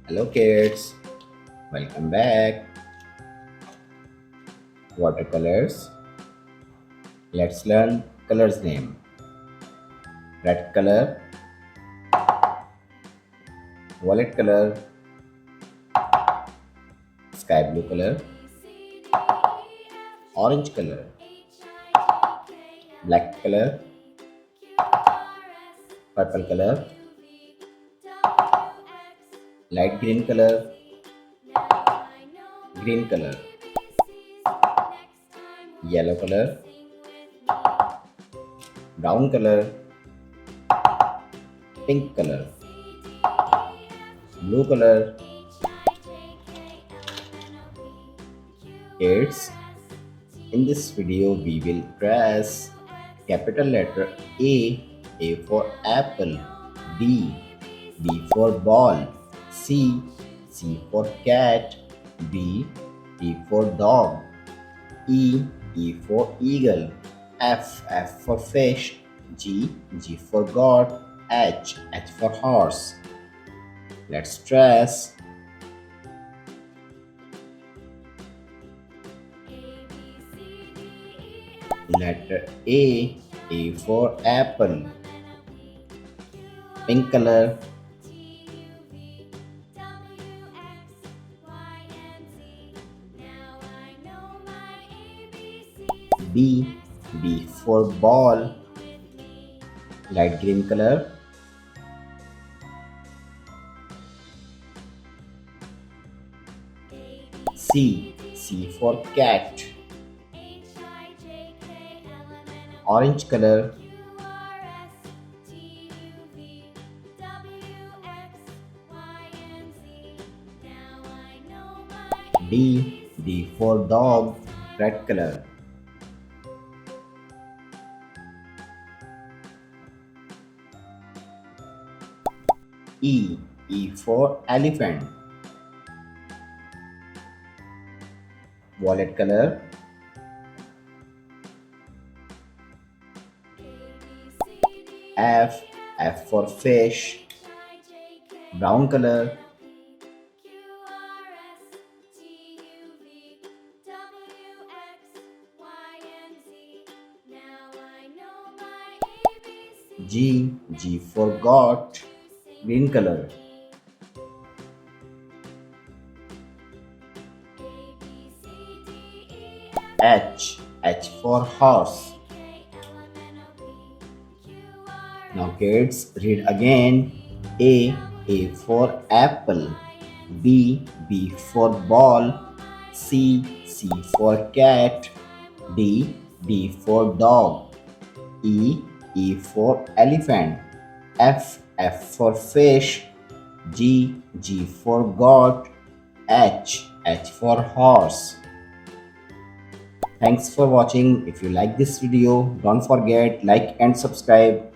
Hello kids, welcome back. Watercolors. Let's learn colors name. Red color, violet color, sky blue color, orange color, black color, purple color, light green color, yellow color, brown color, pink color, blue color. Kids, in this video we will trace capital letter A for apple, B for ball, C for cat, D for dog, E for eagle, F for fish, G for God, H for horse. Let's trace. Letter A for apple, pink color, B for ball, light green color, C for cat, orange color, D for dog, red color, E for elephant, violet color, F for fish, brown color, G for goat, green color, H for horse. Now kids, read again. A for apple, B for ball, C for cat, D for dog, E for elephant, F for fish, G for goat, H for horse. Thanks for watching. If you like this video, don't forget like and subscribe.